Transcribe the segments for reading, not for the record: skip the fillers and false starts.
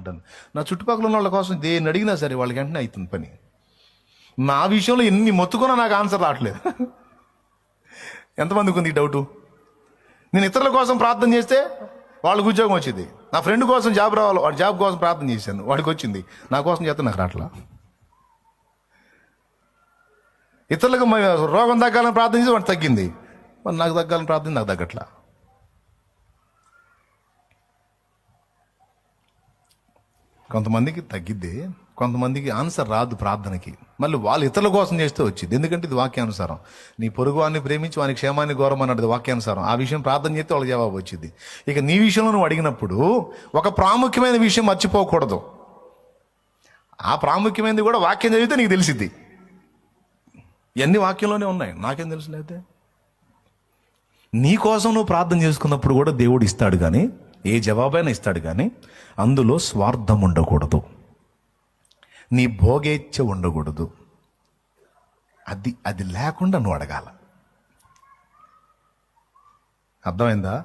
పడ్డాను. నా చుట్టుపక్కల ఉన్న వాళ్ళ కోసం దేన్ని అడిగినా సరే వాళ్ళకి వెంటనే అవుతుంది పని. నా విషయంలో ఎన్ని మొత్తుకున్నా నాకు ఆన్సర్ రావట్లేదు. ఎంతమందికి ఉంది ఈ డౌటు? నేను ఇతరుల కోసం ప్రార్థన చేస్తే వాళ్ళకి ఉద్యోగం వచ్చింది. నా ఫ్రెండ్ కోసం జాబ్ రావాలి, వాడి జాబ్ కోసం ప్రార్థన చేశాను, వాడికి వచ్చింది. నా కోసం చేస్తే నాకు రావట్లా. ఇతరులకు రోగం తగ్గాలని ప్రార్థన చేసి వాడికి తగ్గింది, నాకు తగ్గాలని ప్రార్థన నాకు తగ్గట్లా. కొంతమందికి తగ్గిద్ది, కొంతమందికి ఆన్సర్ రాదు ప్రార్థనకి. మళ్ళీ వాళ్ళు ఇతరుల కోసం చేస్తే వచ్చింది. ఎందుకంటే ఇది వాక్యానుసారం. నీ పొరుగు వాడిని ప్రేమించి వాని క్షేమాన్ని ఘోరం అన్నది వాక్యానుసారం. ఆ విషయం ప్రార్థన చేస్తే వాళ్ళకి జవాబు వచ్చింది. ఇక నీ విషయంలో నువ్వు అడిగినప్పుడు ఒక ప్రాముఖ్యమైన విషయం మర్చిపోకూడదు. ఆ ప్రాముఖ్యమైనది కూడా వాక్యం చదివితే నీకు తెలిసిద్ది. ఇవన్నీ వాక్యంలోనే ఉన్నాయి, నాకేం తెలుసులేదే. నీ కోసం నువ్వు ప్రార్థన చేసుకున్నప్పుడు కూడా దేవుడు ఇస్తాడు, కానీ ఏ జవాబైనా ఇస్తాడు, కానీ అందులో స్వార్థం ఉండకూడదు, నీ భోగేచ్ఛ ఉండకూడదు. అది లేకుండా నువ్వు అడగాల. అర్థమైందా?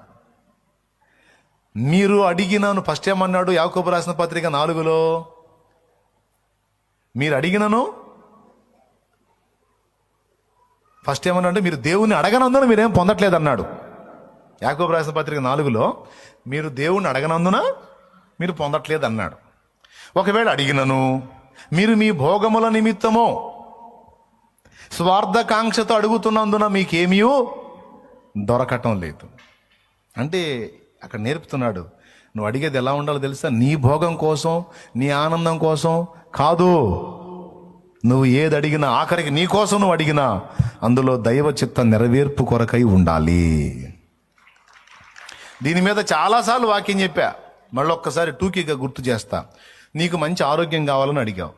మీరు అడిగినాను ఫస్ట్ ఏమన్నాడు యాకోబు రాసిన పత్రిక 4లో, మీరు అడిగినను ఫస్ట్ ఏమన్నా అంటే మీరు దేవుణ్ణి అడగనందున మీరేం పొందట్లేదు అన్నాడు. యాకోబు రాసిన పత్రిక 4లో మీరు దేవుణ్ణి అడగనందున మీరు పొందట్లేదు అన్నాడు. ఒకవేళ అడిగినను మీరు మీ భోగముల నిమిత్తమో స్వార్థకాంక్షతో అడుగుతున్నందున మీకేమీ దొరకటం లేదు. అంటే అక్కడ నేర్పుతున్నాడు, నువ్వు అడిగేది ఎలా ఉండాలో తెలుసా? నీ భోగం కోసం, నీ ఆనందం కోసం కాదు. నువ్వు ఏది అడిగినా, ఆఖరికి నీ కోసం నువ్వు అడిగినా, అందులో దైవ చిత్త నెరవేర్పు కొరకై ఉండాలి. దీని మీద చాలాసార్లు వాక్యం చెప్పా, మళ్ళీ ఒక్కసారి టూకీగా గుర్తు చేస్తా. నీకు మంచి ఆరోగ్యం కావాలని అడిగావు,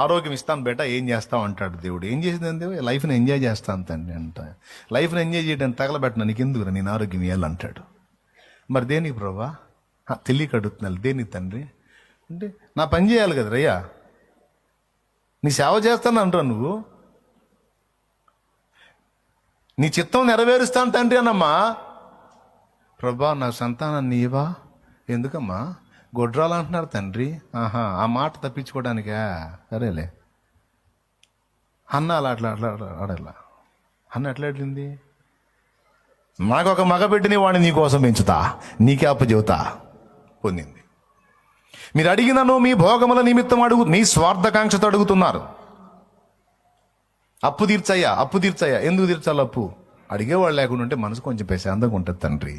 ఆరోగ్యం ఇస్తాను బేట, ఏం చేస్తావు అంటాడు దేవుడు. ఏం చేసింది? లైఫ్ని ఎంజాయ్ చేస్తాను తండ్రి అంట. లైఫ్ని ఎంజాయ్ చేయడానికి తగలబెట్టిన నీకు ఎందుకు నేను ఆరోగ్యం ఇవ్వాలంటాడు. మరి దేనికి ప్రభా? తెలియక అడుగుతున్నాను. దేనికి తండ్రి అంటే నా పని చేయాలి కదా రయ్యా, నీ సేవ చేస్తాను అంటావు నువ్వు, నీ చిత్తం నెరవేరుస్తాను తండ్రి అన్నమ్మా. ప్రభా నాకు సంతానాన్ని ఇవ్వా? ఎందుకమ్మా? గొడ్రాలు అంటున్నారు తండ్రి. ఆ మాట తప్పించుకోవడానికా? సరేలే. అన్న అట్లా ఆడలా. అన్న ఎట్లా అట్లింది? నాకు ఒక మగ బిడ్డని వాడిని నీకోసం పెంచుతా, నీకే అప్పు చెబుతా. పొందింది. మీరు అడిగినను మీ భోగముల నిమిత్తం మీ స్వార్థకాంక్షతో అడుగుతున్నారు. అప్పు తీర్చయ్యా. ఎందుకు తీర్చాలి అప్పు? అడిగేవాళ్ళు లేకుండా ఉంటే మనసు కొంచెం ప్రశాంతంగా ఉంటుంది తండ్రి.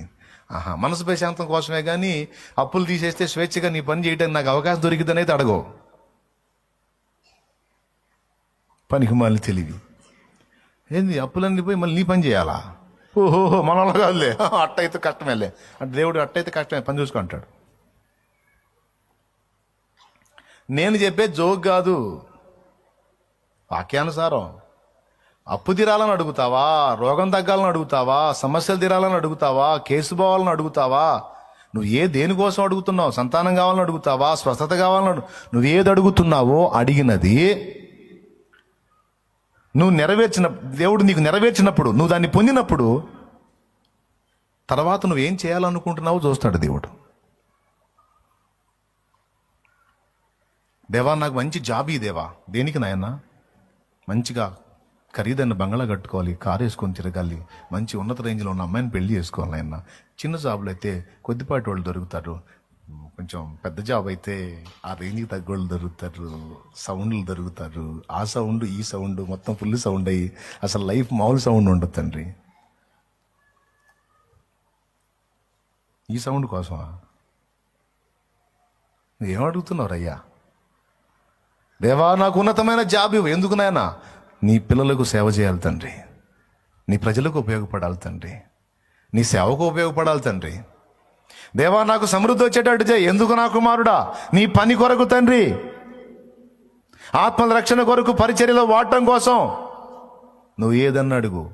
మనసు ప్రశాంతం కోసమే కానీ అప్పులు తీసేస్తే స్వేచ్ఛగా నీ పని చేయడానికి నాకు అవకాశం దొరికిందని అయితే అడగవు. పనికి మళ్ళీ తెలివి ఏంది? అప్పులన్నీ పోయి మళ్ళీ నీ పని చేయాలా? ఓహో మన కాదులే, అట్టయితే కష్టమేలే అంటే దేవుడు అట్టయితే కష్టమే, పని చూసుకుంటాడు. నేను చెప్పే జోక్ కాదు, వాక్యానుసారం. అప్పు తీరాలని అడుగుతావా? రోగం తగ్గాలని అడుగుతావా? సమస్యలు తీరాలని అడుగుతావా? కేసు పోవాలని అడుగుతావా? నువ్వు దేనికోసం అడుగుతున్నావు? సంతానం కావాలని అడుగుతావా? స్వస్థత కావాలని నువ్వు ఏది అడుగుతున్నావో అడిగినది నువ్వు దేవుడు నీకు నెరవేర్చినప్పుడు, నువ్వు దాన్ని పొందినప్పుడు, తర్వాత నువ్వేం చేయాలనుకుంటున్నావో చూస్తాడు దేవుడు. దేవా నాకు మంచి జాబ్ ఈ దేవా. దేనికి నాయనా? మంచిగా ఖరీదైన బంగళా కట్టుకోవాలి, కారు వేసుకొని తిరగాలి, మంచి ఉన్నత రేంజ్లో ఉన్న అమ్మాయిని పెళ్లి చేసుకోవాలి ఆయన. చిన్న జాబులు అయితే కొద్దిపాటి వాళ్ళు దొరుకుతారు, కొంచెం పెద్ద జాబ్ అయితే ఆ రేంజ్కి తగ్గ వాళ్ళు దొరుకుతారు, సౌండ్లు దొరుకుతారు. ఆ సౌండ్ ఈ సౌండ్ మొత్తం ఫుల్ సౌండ్ అయ్యి అసలు లైఫ్ మామూలు సౌండ్ ఉండదు తండ్రి. ఈ సౌండ్ కోసమా? నువ్వేమడుగుతున్నావు అయ్యా? దేవా నాకు ఉన్నతమైన జాబ్ ఇవ్వు. ఎందుకు నాయనా? నీ పిల్లలకు సేవ చేయాలి తండ్రి, నీ ప్రజలకు ఉపయోగపడాలి తండ్రి, నీ సేవకు ఉపయోగపడాలి తండ్రి. దేవా నాకు సమృద్ధి వచ్చేటట్టు చేయి. ఎందుకు నా కుమారుడా? నీ పని కొరకు తండ్రి, ఆత్మల రక్షణ కొరకు, పరిచర్యలో వాడటం కోసం. నువ్వు ఏదన్నా అడుగు.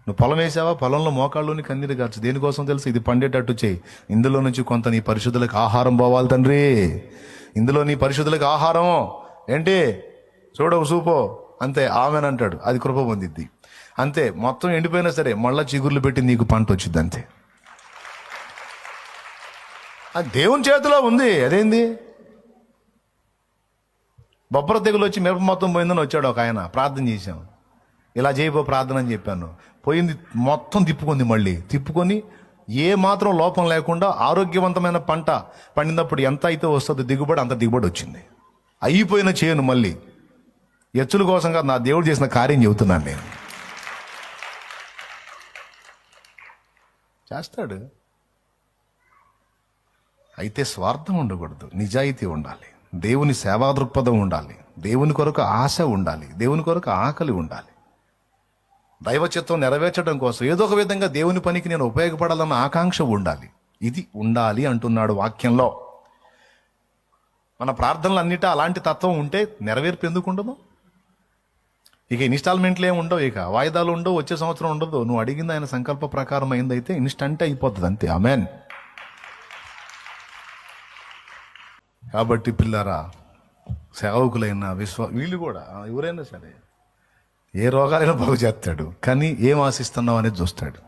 నువ్వు పొలం వేసావా? పొలంలో మోకాళ్ళలోని కన్నీరు కాచు. దేనికోసం తెలుసు? ఇది పండేటట్టు చేయి. ఇందులో నుంచి కొంత నీ పరిశుద్ధులకు ఆహారం పోవాలి తండ్రి. ఇందులో నీ పరిశుద్ధులకు ఆహారం ఏంటి? చూడవు సూపో అంతే, ఆమెనంటాడు. అది కృప పొందిద్ది అంతే. మొత్తం ఎండిపోయినా సరే మళ్ళా చిగుర్లు పెట్టి నీకు పంట వచ్చింది అంతే. అది దేవుని చేతిలో ఉంది. అదేంది? బొబ్బర తెగులు వచ్చి మిరప మొత్తం పోయిందని వచ్చాడు ఒక ఆయన, ప్రార్థన చేశాం, ఇలా చేయబో ప్రార్థన అని చెప్పాను. పోయింది మొత్తం తిప్పుకుంది, మళ్ళీ తిప్పుకొని ఏ మాత్రం లోపం లేకుండా ఆరోగ్యవంతమైన పంట పండినప్పుడు ఎంత అయితే వస్తుందో దిగుబడి, అంత దిగుబడి వచ్చింది. అయిపోయిన చేయను మళ్ళీ ఎచ్చుల కోసంగా నా దేవుడు చేసిన కార్యం చెబుతున్నాను నేను. చేస్తాడు. అయితే స్వార్థం ఉండకూడదు, నిజాయితీ ఉండాలి, దేవుని సేవా దృక్పథం ఉండాలి, దేవుని కొరకు ఆశ ఉండాలి, దేవుని కొరకు ఆకలి ఉండాలి. దైవ చిత్తం నెరవేర్చడం కోసం ఏదో ఒక విధంగా దేవుని పనికి నేను ఉపయోగపడాలన్న ఆకాంక్ష ఉండాలి. ఇది ఉండాలి అంటున్నాడు వాక్యంలో. మన ప్రార్థనలు అన్నిటా అలాంటి తత్వం ఉంటే నెరవేర్పు ఎందుకు ఉండదు? ఇక ఇన్స్టాల్మెంట్లు ఏమి ఉండవు, ఇక వాయిదాలు ఉండవు, వచ్చే సంవత్సరం ఉండదు. నువ్వు అడిగింది ఆయన సంకల్ప ప్రకారం అయిందైతే ఇన్స్టంట్ అయిపోతుంది, అంతే. ఆమేన్. కాబట్టి పిల్లరా, సేవకులైన వీళ్ళు కూడా ఎవరైనా సరే ఏ రోగాలైనా బాగు చేస్తాడు, కానీ ఏం ఆశిస్తున్నావు అనేది చూస్తాడు.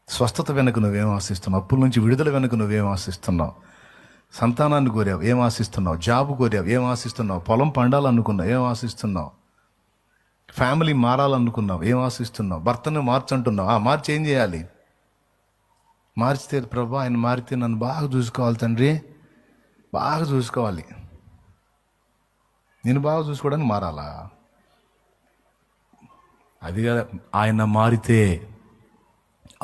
స్వస్థత వెనుక నువ్వేం ఆశిస్తున్నావు? అప్పుల నుంచి విడుదల వెనుక నువ్వేం ఆశిస్తున్నావు? సంతానాన్ని కోరావు, ఏం ఆశిస్తున్నావు? జాబ్ కోరావు, ఏం ఆశిస్తున్నావు? పొలం పండాలనుకున్నావు, ఏం ఆశిస్తున్నావు? ఫ్యామిలీ మారాలనుకున్నావు, ఏం ఆశిస్తున్నావు? భర్తను మార్చంటున్నావు, మార్చి ఏం చేయాలి? మార్చితే ప్రభా ఆయన మారితే నన్ను బాగా చూసుకోవాలి తండ్రి, బాగా చూసుకోవాలి. నేను బాగా చూసుకోవడానికి మారాలా? అది కాదు. ఆయన మారితే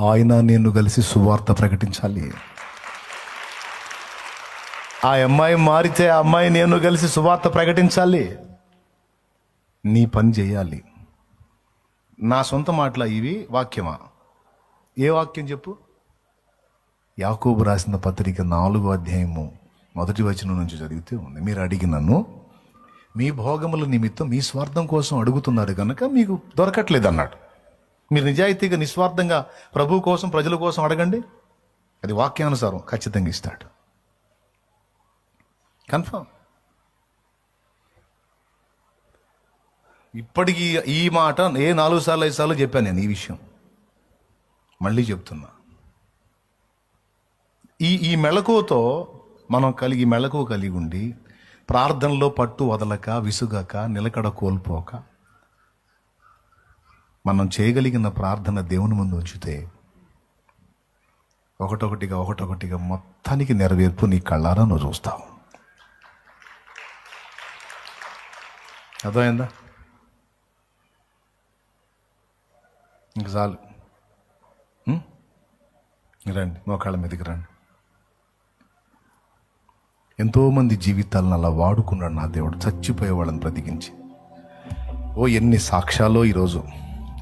ఆయన నేను కలిసి సువార్త ప్రకటించాలి. ఆ అమ్మాయి మారితే ఆ అమ్మాయి నేను కలిసి సువార్త ప్రకటించాలి. నీ పని చేయాలి. నా సొంత మాటలా ఇవి? వాక్యమా? ఏ వాక్యం చెప్పు? యాకోబు రాసిన పత్రిక 4వ అధ్యాయము 1వ వచనం నుంచి చదివితే ఉంది. మీరు అడిగినను మీ భోగముల నిమిత్తం మీ స్వార్థం కోసం అడుగుతున్నారు కనుక మీకు దొరకట్లేదు అన్నాడు. మీరు నిజాయితీగా నిస్వార్థంగా ప్రభు కోసం, ప్రజల కోసం అడగండి, అది వాక్యానుసారం ఖచ్చితంగా ఇస్తాడు. కన్ఫర్మ్. ఇప్పటికీ ఈ మాట 4 సార్లు 5 సార్లు చెప్పాను నేను ఈ విషయం, మళ్ళీ చెప్తున్నా. ఈ మెళకువతో మనం మెళకువ కలిగి ఉండి ప్రార్థనలో పట్టు వదలక, విసుగక, నిలకడ కోల్పోక మనం చేయగలిగిన ప్రార్థన దేవుని ముందు ఉంచితే ఒకటొకటిగా మొత్తానికి నెరవేర్పు నీ కళ్ళారా నువ్వు చూస్తావు. అర్థమైందా? ఇంక చాలు. రండి, మోకాళ్ళ మీదకి రండి. ఎంతోమంది జీవితాలను అలా వాడుకున్నాడు నా దేవుడు, చచ్చిపోయే వాళ్ళని బ్రతికించి. ఎన్ని సాక్ష్యాలో ఈరోజు,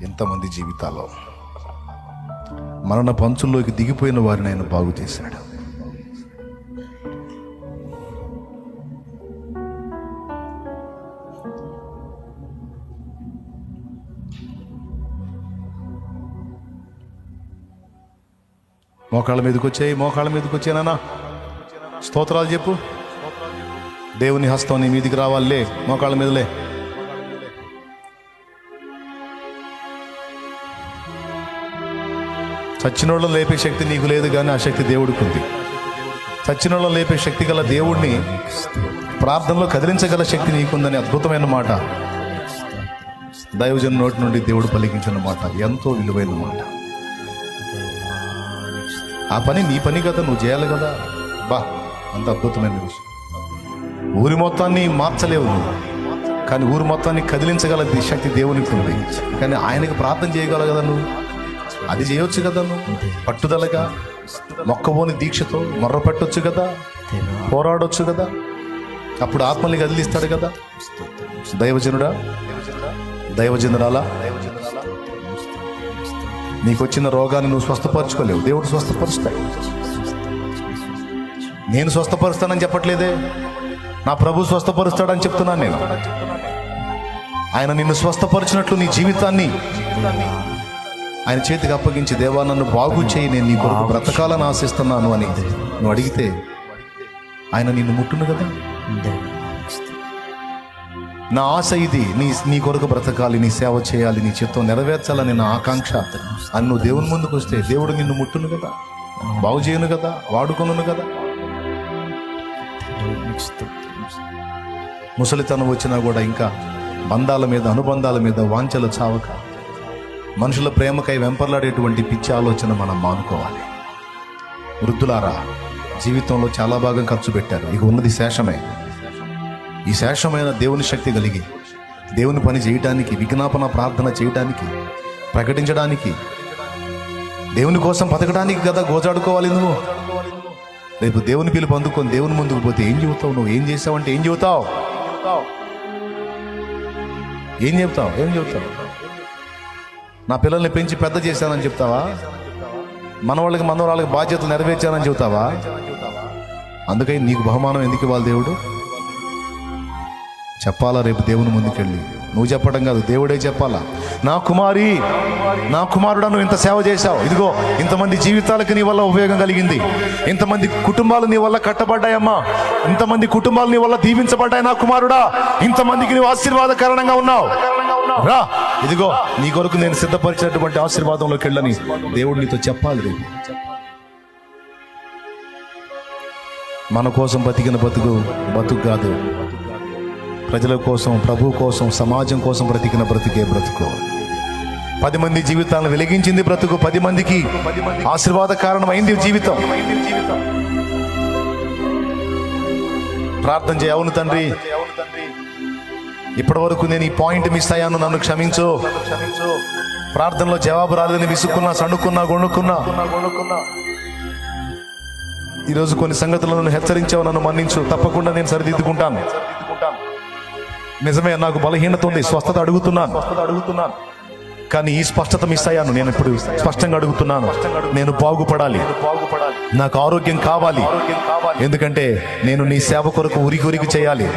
ఎంతమంది జీవితాల్లో మరణ పంచుల్లోకి దిగిపోయిన వారిని ఆయన బాగు చేశాడు. మోకాళ్ళ మీదకి వచ్చానా? స్తోత్రాలు చెప్పు. దేవుని హస్తం నీ మీదికి రావాలే. మోకాళ్ళ మీదలే. చచ్చినోళ్ళని లేపే శక్తి నీకు లేదు, కానీ ఆ శక్తి దేవుడికి ఉంది. చచ్చినోళ్ళని లేపే శక్తి గల దేవుడిని ప్రార్థనలో కదిలించగల శక్తి నీకుందని అద్భుతమైన మాట దైవజన్ నోటి నుండి దేవుడు పలికించిన మాట, ఎంతో విలువైన మాట. ఆ పని నీ పని కదా, నువ్వు చేయాలి కదా. అంత అద్భుతమైన విషయం. ఊరి మొత్తాన్ని మార్చలేవు నువ్వు, కానీ ఊరి మొత్తాన్ని కదిలించగల శక్తి దేవునికి ఉంది. కానీ ఆయనకు ప్రార్థన చేయగల కదా నువ్వు, అది చేయొచ్చు కదా నువ్వు. పట్టుదలగా మొక్కబోని దీక్షతో మొర్ర పెట్టొచ్చు కదా, పోరాడొచ్చు కదా. అప్పుడు ఆత్మల్ని కదిలిస్తాడు కదా. దైవజనురాలా, నీకొచ్చిన రోగాన్ని నువ్వు స్వస్థపరచుకోలేవు, దేవుడు స్వస్థపరుస్తాడు. నేను స్వస్థపరుస్తానని చెప్పట్లేదే, నా ప్రభు స్వస్థపరుస్తాడని చెప్తున్నాను నేను. ఆయన నిన్ను స్వస్థపరిచినట్లు నీ జీవితాన్ని ఆయన చేతికి అప్పగించి, దేవా నన్ను బాగు చేయి, నేను నీ కొరకు బ్రతకాలని ఆశిస్తున్నాను అని నువ్వు అడిగితే ఆయన నిన్ను ముట్టును కదా. నా ఆశ ఇది, నీ కొరకు బ్రతకాలి, నీ సేవ చేయాలి, నీ చిత్తం నెరవేర్చాలని నా ఆకాంక్ష అని నువ్వు దేవుని ముందుకు వస్తే దేవుడు నిన్ను ముట్టును కదా. బాగు చేయను కదా, వాడుకొను కదా. ముసలితనం వచ్చినా కూడా ఇంకా బంధాల మీద, అనుబంధాల మీద వాంఛలు చావక మనుషుల ప్రేమకై వెంపర్లాడేటువంటి పిచ్చి ఆలోచన మనం మానుకోవాలి. వృద్ధులారా, జీవితంలో చాలా భాగం ఖర్చు పెట్టారు, ఇక ఉన్నది శేషమే. ఈ శేషమైన దేవుని శక్తి కలిగి దేవుని పని చేయటానికి, విజ్ఞాపన ప్రార్థన చేయటానికి, ప్రకటించడానికి, దేవుని కోసం బతకడానికి కదా గోజాడుకోవాలి నువ్వు. రేపు దేవుని పిలుపు అందుకొని దేవుని ముందుకు పోతే ఏం చెబుతావు? నువ్వు ఏం చేసావంటే ఏం చెబుతావు? ఏం చెబుతావు? నా పిల్లల్ని పెంచి పెద్ద చేశానని చెప్తావా? మనవాళ్ళకి మనవరాళ్ళకి బాధ్యతలు నెరవేర్చానని చెబుతావా? అందుకని నీకు బహుమానం ఎందుకు ఇవ్వాలి దేవుడు? చెప్పాలా రేపు దేవుని ముందుకెళ్ళి? నువ్వు చెప్పడం కాదు, దేవుడే చెప్పాలా. నా కుమారి, నా కుమారుడా, నువ్వు ఇంత సేవ చేశావు, ఇదిగో ఇంతమంది జీవితాలకు నీ వల్ల ఉపయోగం కలిగింది, ఇంతమంది కుటుంబాలు నీ వల్ల కట్టబడ్డాయమ్మా, ఇంతమంది కుటుంబాలు నీ వల్ల దీవించబడ్డాయి నా కుమారుడా, ఇంతమందికి నువ్వు ఆశీర్వాదకరణంగా ఉన్నావు, రా ఇదిగో నీ కొరకు నేను సిద్ధపరిచినటువంటి ఆశీర్వాదంలోకి వెళ్ళని దేవుడు నీతో చెప్పాలి రేపు. మన కోసం బతికిన బతుకు కాదు, ప్రజల కోసం, ప్రభు కోసం, సమాజం కోసం బ్రతికిన బ్రతుకే బ్రతుకు. 10 మంది జీవితాలను వెలిగించింది బ్రతుకు, 10 మందికి ఆశీర్వాద కారణమైంది జీవితం. ప్రార్థన చేయ. అవును తండ్రి, ఇప్పటి వరకు నేను ఈ పాయింట్ మిస్ అయ్యాను, నన్ను క్షమించు. ప్రార్థనలో జవాబు రాలేదని విసుక్కున్నా, సణుక్కున్నా, గొణుక్కున్నా. ఈరోజు కొన్ని సంగతులను హెచ్చరించావు, నన్ను మన్నించు. తప్పకుండా నేను సరిదిద్దుకుంటాను. నిజమే, నాకు బలహీనత ఉంది, స్వస్థత అడుగుతున్నాను, కానీ ఈ స్పష్టత మిస్ అయ్యాను. నేను ఇప్పుడు స్పష్టంగా అడుగుతున్నాను, నేను బాగుపడాలి, నాకు ఆరోగ్యం కావాలి. ఎందుకంటే నేను నీ సేవ కొరకు ఉరికి చేయాలి.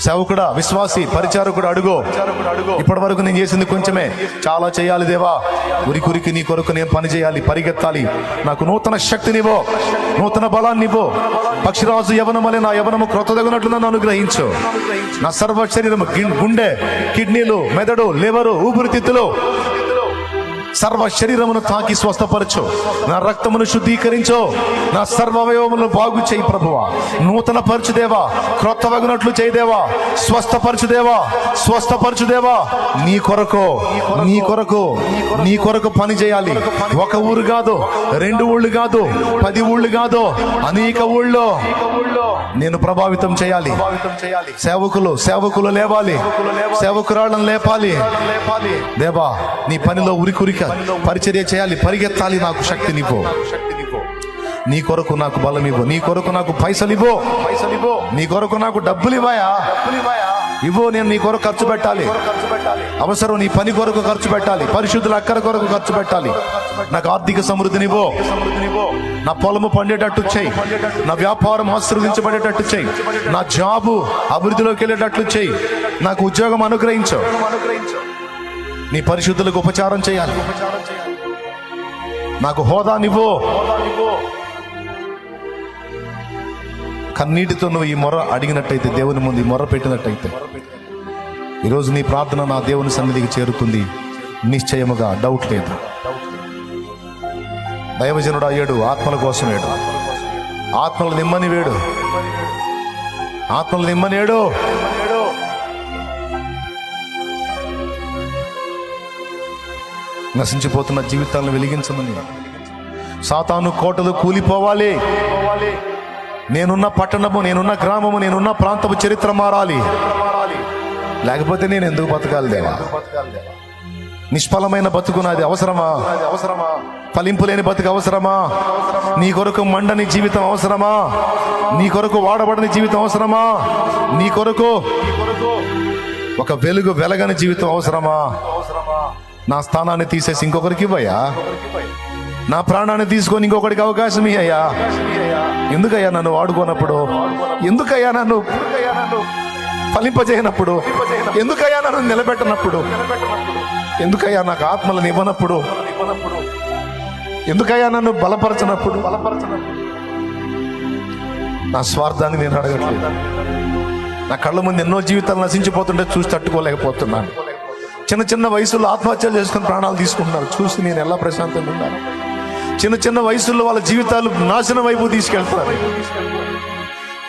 సేవకుడా, విశ్వాసి, పరిచారకుడు అడుగో. ఇప్పటి వరకు నేను చేసింది కొంచెమే, చాలా చేయాలి దేవా. ఉరికి నీ కొరకు నేను పని చేయాలి, పరిగెత్తాలి. నాకు నూతన శక్తినివ్వు, నూతన బలాన్నివ్వు. పక్షిరాజు యవనం వలె నా యవనము క్రొత్తదగినట్లు నన్ను అనుగ్రహించు. నా సర్వ శరీరము, గుండె, కిడ్నీలు, మెదడు, లివరు, ఊపిరితిత్తులు, సర్వ శరీరమును తాకి స్వస్థపరచు. నా రక్తమును శుద్ధీకరించు. నా సర్వవయవములను బాగు చేయి ప్రభువా. నూతన పరచుదేవా, క్రొత్త వగినట్లు చేయదేవా, స్వస్థపరచుదేవా. నీ కొరకు పని చేయాలి. ఒక ఊరు కాదు, 2 ఊళ్ళు కాదు, 10 ఊళ్ళు కాదు, అనేక ఊళ్ళో నేను ప్రభావితం చేయాలి. సేవకులు లేవాలి, సేవకురాళ్ళను లేపాలి. దేవా, నీ పనిలో ఉరికి పరిచర్య చేయాలి, పరిగెత్తాలి. నాకు శక్తినివ్వు. నీ కొరకు నాకు బలం ఇవ్వు. నీ కొరకు నాకు పైసలు ఇవ్వు. నీ కొరకు నాకు డబ్బులు ఇవ్వు. నేను నీ కొరకు ఖర్చు పెట్టాలి. అవసరం నీ పని కొరకు ఖర్చు పెట్టాలి, పరిశుద్ధుల అక్కర కొరకు ఖర్చు పెట్టాలి. నాకు ఆర్థిక సమృద్ధినివ్వు. నా పొలము పండేటట్టు చేయి. నా వ్యాపారం ఆశీర్వదించబడేటట్టు చేయి. నా జాబు అభివృద్ధిలోకి వెళ్ళేటట్లు చేయి. నాకు ఉద్యోగం అనుగ్రహించు. నీ పరిశుద్ధులకు ఉపచారం చేయాలి. నాకు హోదానివ్వు. కన్నీటితో నువ్వు ఈ మొర అడిగినట్టయితే, దేవుని ముందు ఈ మొర పెట్టినట్టయితే, ఈరోజు నీ ప్రార్థన నా దేవుని సన్నిధికి చేరుతుంది నిశ్చయముగా, డౌట్ లేదు. దైవజనుడు అయ్యాడు, ఆత్మల కోసం ఏడు, ఆత్మలు నిమ్మని వేడు, ఆత్మలు నిమ్మనేడు. నశించిపోతున్న జీవితాలను వెలిగించమని. సాతాను కోటలు కూలిపోవాలి. నేనున్న పట్టణము, నేనున్న గ్రామము, నేనున్న ప్రాంతము చరిత్ర మారాలి. లేకపోతే నేను ఎందుకు బతకాలి దేవా? నిష్ఫలమైన బతుకు నాది అవసరమా? ఫలింపు లేని బతుకు అవసరమా? నీ కొరకు మండని జీవితం అవసరమా? నీ కొరకు వాడబడని జీవితం అవసరమా? నీ కొరకు ఒక వెలగని జీవితం అవసరమా? నా స్థానాన్ని తీసేసి ఇంకొకరికి ఇవ్వయ్యా. నా ప్రాణాన్ని తీసుకొని ఇంకొకరికి అవకాశం ఇయ్యా. ఎందుకయ్యా నన్ను వాడుకోనప్పుడు? ఎందుకయ్యా నన్ను ఫలింపజేయనప్పుడు? ఎందుకయ్యా నన్ను నిలబెట్టనప్పుడు? ఎందుకయ్యా నాకు ఆత్మలను ఇవ్వనప్పుడు? ఎందుకయ్యా నన్ను బలపరచనప్పుడు? నా స్వార్థాన్ని నేను అడగట్లేదు. నా కళ్ళ ముందు ఎన్నో జీవితాలు నశించిపోతుంటే చూసి తట్టుకోలేకపోతున్నాను. చిన్న వయసులో ఆత్మహత్యలు చేసుకుని ప్రాణాలు తీసుకుంటున్నారు. చూసి నేను ఎలా ప్రశాంతంగా ఉన్నాను? చిన్న చిన్న వయసుల్లో వాళ్ళ జీవితాలు నాశనం వైపు తీసుకెళ్తారు.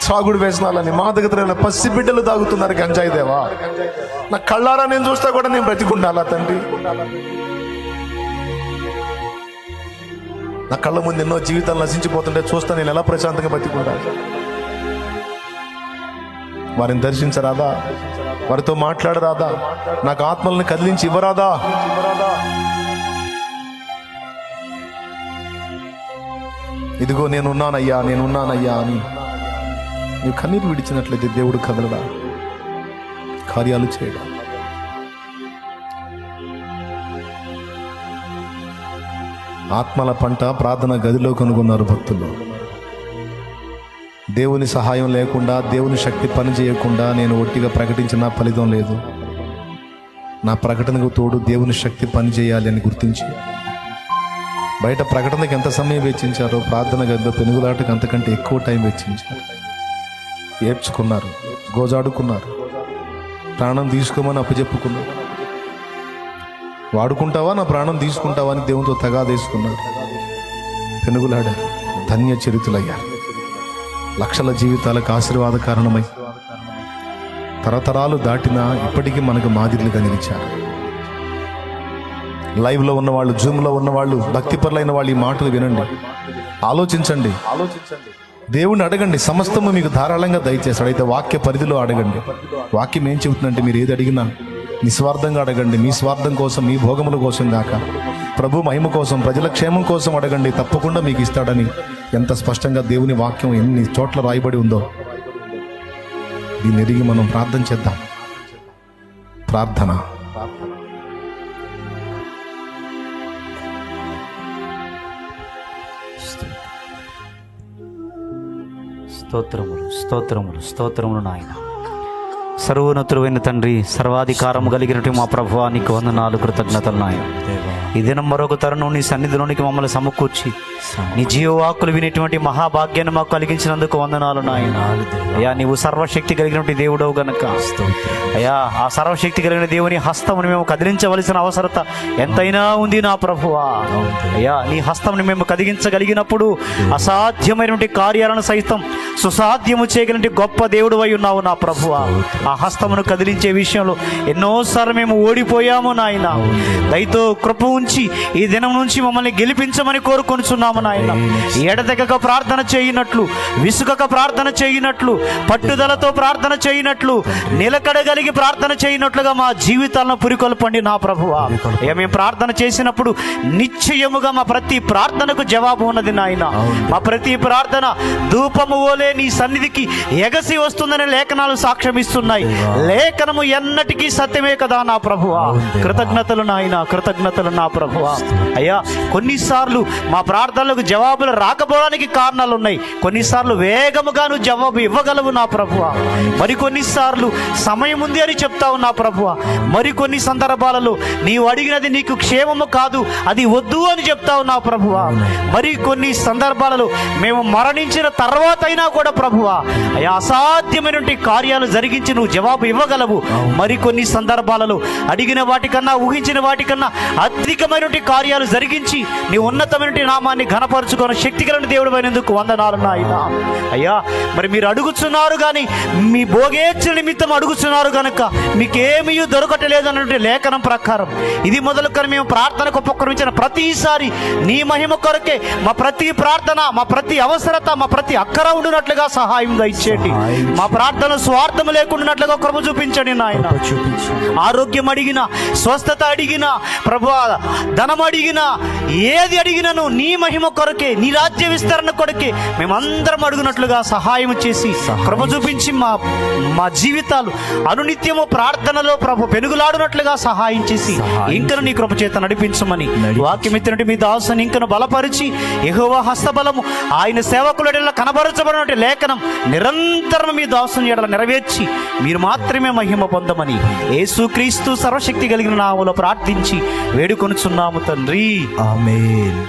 త్రాగుడు వ్యసనాలని, మాదక ద్రవ్యాలు, పసిబిడ్డలు తాగుతున్నారు గంజాయి. దేవా, నా కళ్ళారా నేను చూస్తా కూడా నేను బ్రతికుండాలా తండ్రి? నా కళ్ళ ముందు ఎన్నో జీవితాలు నశించిపోతుంటే చూస్తా నేను ఎలా ప్రశాంతంగా బ్రతికుండాలి? వారిని దర్శించరాదా? వారితో మాట్లాడరాదా? నాకు ఆత్మల్ని కదిలించి ఇవ్వరాదా? ఇదిగో నేనున్నానయ్యా, నేనున్నానయ్యా అని నువ్వు కన్నీరు విడిచినట్లయితే దేవుడు కదలడా, కార్యాలు చేయడా? ఆత్మల పంట ప్రార్థన గదిలో కనుగొన్నారు భక్తులు. దేవుని సహాయం లేకుండా, దేవుని శక్తి పని చేయకుండా నేను ఒట్టిగా ప్రకటించిన ఫలితం లేదు. నా ప్రకటనకు తోడు దేవుని శక్తి పని చేయాలి అని గుర్తించి బయట ప్రకటనకు ఎంత సమయం వెచ్చించారో ప్రార్థన గదిలో పెనుగులాటకు అంతకంటే ఎక్కువ టైం వెచ్చించారు. ఏడ్చుకున్నారు, గోజాడుకున్నారు, ప్రాణం తీసుకోమని అప్పచెప్పుకున్నారు. వాడుకుంటావా నా ప్రాణం తీసుకుంటావా అని దేవునితో తగాదేసుకున్నారు. పెనుగులాడారు, ధన్య చరితులయ్యారు. లక్షల జీవితాలకు ఆశీర్వాద కారణమై తరతరాలు దాటినా ఇప్పటికీ మనకు మాదిరిలుగా నిలిచారు. లైవ్లో ఉన్నవాళ్ళు, జూమ్లో ఉన్నవాళ్ళు, భక్తిపరులైన వాళ్ళు ఈ మాటలు వినండి, ఆలోచించండి. దేవుణ్ణి అడగండి, సమస్తము మీకు ధారాళంగా దయచేస్తాడు. అయితే వాక్య పరిధిలో అడగండి. వాక్యం ఏం చెబుతుందంటే మీరు ఏది అడిగినా నిస్వార్థంగా అడగండి. మీ స్వార్థం కోసం, మీ భోగముల కోసం కాక ప్రభు మహిమ కోసం, ప్రజల క్షేమం కోసం అడగండి, తప్పకుండా మీకు ఇస్తాడని ఎంత స్పష్టంగా దేవుని వాక్యం ఎన్ని చోట్ల రాయబడి ఉందో దీన్ని ఎరిగి మనం ప్రార్థన చేద్దాం. ప్రార్థన. స్తోత్రములు, స్తోత్రములు, స్తోత్రములు నాయన. సర్వోన్నతుడైన తండ్రి, సర్వాధికారము కలిగినట్టు మా ప్రభువా, నీకు వందనాలు, కృతజ్ఞతలు నాయన. ఈ దినం మరొక తరుణం నీ సన్నిధిలోనికి మమ్మల్ని సమకూర్చి నీ జీవవాక్కులు వినేటువంటి మహాభాగ్యాన్ని మాకు కలిగించినందుకు వందనాలు నాయన. అయ్యా, నీవు సర్వశక్తి కలిగినటువంటి దేవుడవు గనక అయ్యా, ఆ సర్వశక్తి కలిగిన దేవుని హస్తమును మేము కదిలించవలసిన అవసరత ఎంతైనా ఉంది నా ప్రభువా. అయ్యా, నీ హస్తముని మేము కదిలించగలిగినప్పుడు అసాధ్యమైనటువంటి కార్యాలను సైతం సుసాధ్యము చేయగలిగిన గొప్ప దేవుడు అయి ఉన్నావు నా ప్రభువా. ఆ హస్తమును కదిలించే విషయంలో ఎన్నోసార్లు మేము ఓడిపోయాము నాయన. దయతో కృప ఉంచి ఈ దినం నుంచి మమ్మల్ని గెలిపించమని కోరుకొనుచున్నాము నాయన. ఎడతెగక ప్రార్థన చేయనట్లు, విసుగక ప్రార్థన చేయనట్లు, పట్టుదలతో ప్రార్థన చేయనట్లు, నిలకడగలిగి ప్రార్థన చేయనట్లుగా మా జీవితాలను పురికొల్పండి నా ప్రభువా. మేము ప్రార్థన చేసినప్పుడు నిశ్చయముగా మా ప్రతి ప్రార్థనకు జవాబు ఉన్నది నాయన. మా ప్రతి ప్రార్థన ధూపము ఓలే నీ సన్నిధికి ఎగసి వస్తుందని లేఖనాలు సాక్ష్యం ఇస్తున్నాయి. లేఖనము ఎన్నటికీ సత్యమే కదా నా ప్రభువా. కృతజ్ఞతలు నాయన, కృతజ్ఞతలు నా ప్రభువా. అయ్యా, కొన్నిసార్లు మా ప్రార్థనలకు జవాబులు రాకపోవడానికి కారణాలు ఉన్నాయి. కొన్నిసార్లు వేగముగా నువ్వు జవాబు ఇవ్వగలవు నా ప్రభువా. మరికొన్నిసార్లు సమయం ఉంది అని చెప్తావు నా ప్రభువా. మరికొన్ని సందర్భాలలో నీవు అడిగినది నీకు క్షేమము కాదు, అది వద్దు అని చెప్తావు నా ప్రభువా. మరికొన్ని సందర్భాలలో మేము మరణించిన తర్వాత అయినా కూడా ప్రభువా అయ్యా, అసాధ్యమైనటువంటి కార్యాలు జరిగించి నువ్వు జవాబు ఇవ్వగలవు. మరికొన్ని సందర్భాలలో అడిగిన వాటికన్నా, ఊహించిన వాటికన్నా అధికమైనటువంటి కార్యాలు జరిగించి నీ ఉన్నతమైనటువంటి నామాన్ని ఘనపరుచుకున్న శక్తి కలిగిన దేవుడు అయినందుకు వందనాలు నాయన. అయ్యా, మరి మీరు అడుగుతున్నారు కానీ మీ భోగేచ్ఛ నిమిత్తం అడుగుతున్నారు కనుక మీకేమీ దొరకటలేదు అన్నటువంటి లేఖనం ప్రకారం ఇది మొదలుకొని మేము ప్రార్థనకు ఉపక్రమించిన ప్రతిసారి నీ మహిమ కొరకే మా ప్రతి ప్రార్థన, మా ప్రతి అవసరత, మా ప్రతి అక్కర ఉండినట్లుగా సహాయంగా ఇచ్చేయండి. మా ప్రార్థన స్వార్థం లేకుండానట్లుగా కృప చూపించండి నాయన. ఆరోగ్యం అడిగినా, స్వస్థత అడిగినా ప్రభువా, ధనం అడిగినా, ఏది అడిగినను నీ మహిమ కొరకే, నీ రాజ్య విస్తరణ కొరకే మేమందరం అడుగునట్లుగా సహాయం చేసి కృప చూపించి మా జీవితాలు అనునిత్యము ప్రార్థనలో ప్రభు పెనుగులాడునట్లుగా సహాయం చేసి ఇంకను నీ కృప చేత నడిపించమని వాక్యం ఎత్తినట్టు మీ దాసుని ఇంకను బలపరిచి యెహోవా హస్తబలము ఆయన సేవకుల ఎడల కనబరచబడినటువంటి లేఖనం నిరంతరం మీ దాసుని ఎడల నెరవేర్చి మీరు మాత్రమే మహిమ పొందమని యేసుక్రీస్తు సర్వశక్తి కలిగిన నామములో ప్రార్థించి వేడుకొనుచున్నాము తండ్రి. ఆమేన్.